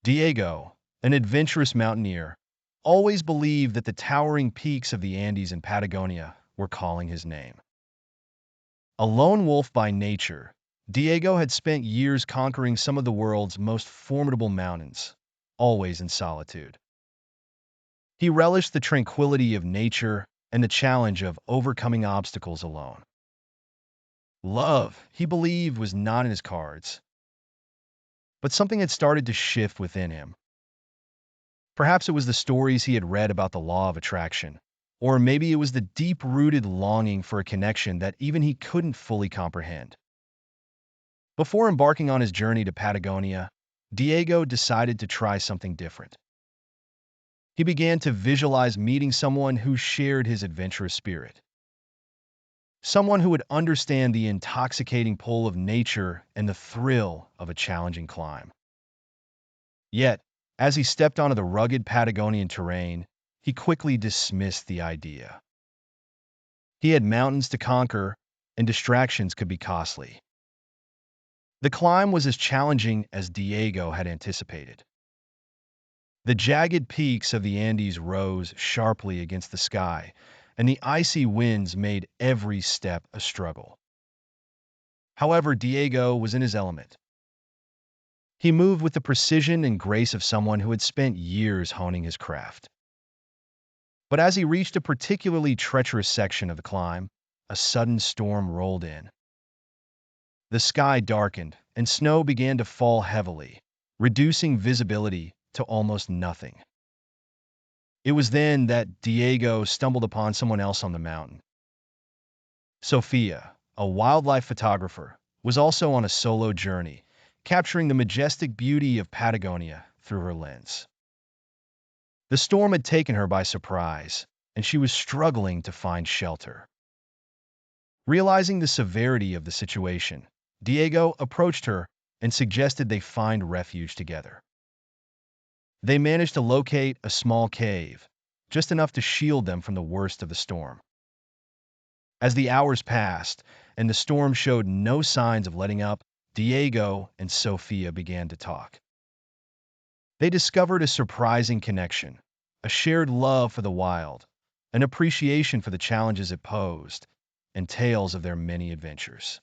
Diego, an adventurous mountaineer, always believed that the towering peaks of the Andes in Patagonia were calling his name. A lone wolf by nature, Diego had spent years conquering some of the world's most formidable mountains, always in solitude. He relished the tranquility of nature and the challenge of overcoming obstacles alone. Love, he believed, was not in his cards, but something had started to shift within him. Perhaps it was the stories he had read about the law of attraction, or maybe it was the deep-rooted longing for a connection that even he couldn't fully comprehend. Before embarking on his journey to Patagonia, Diego decided to try something different. He began to visualize meeting someone who shared his adventurous spirit. Someone who would understand the intoxicating pull of nature and the thrill of a challenging climb. Yet, as he stepped onto the rugged Patagonian terrain, he quickly dismissed the idea. He had mountains to conquer, and distractions could be costly. The climb was as challenging as Diego had anticipated. The jagged peaks of the Andes rose sharply against the sky, and the icy winds made every step a struggle. However, Diego was in his element. He moved with the precision and grace of someone who had spent years honing his craft. But as he reached a particularly treacherous section of the climb, a sudden storm rolled in. The sky darkened, and snow began to fall heavily, reducing visibility to almost nothing. It was then that Diego stumbled upon someone else on the mountain. Sofia, a wildlife photographer, was also on a solo journey, capturing the majestic beauty of Patagonia through her lens. The storm had taken her by surprise, and she was struggling to find shelter. Realizing the severity of the situation, Diego approached her and suggested they find refuge together. They managed to locate a small cave, just enough to shield them from the worst of the storm. As the hours passed and the storm showed no signs of letting up, Diego and Sofia began to talk. They discovered a surprising connection, a shared love for the wild, an appreciation for the challenges it posed, and tales of their many adventures.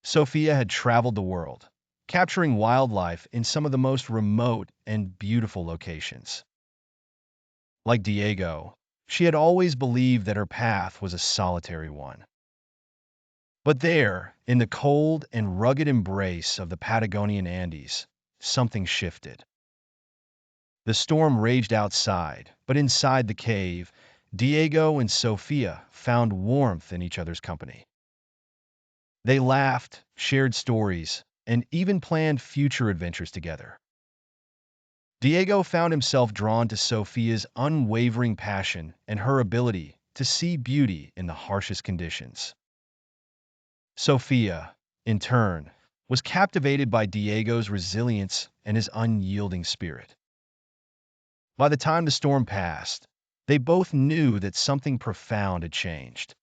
Sofia had traveled the world, capturing wildlife in some of the most remote and beautiful locations. Like Diego, she had always believed that her path was a solitary one. But there, in the cold and rugged embrace of the Patagonian Andes, something shifted. The storm raged outside, but inside the cave, Diego and Sofia found warmth in each other's company. They laughed, shared stories, and even planned future adventures together. Diego found himself drawn to Sofia's unwavering passion and her ability to see beauty in the harshest conditions. Sofia, in turn, was captivated by Diego's resilience and his unyielding spirit. By the time the storm passed, they both knew that something profound had changed.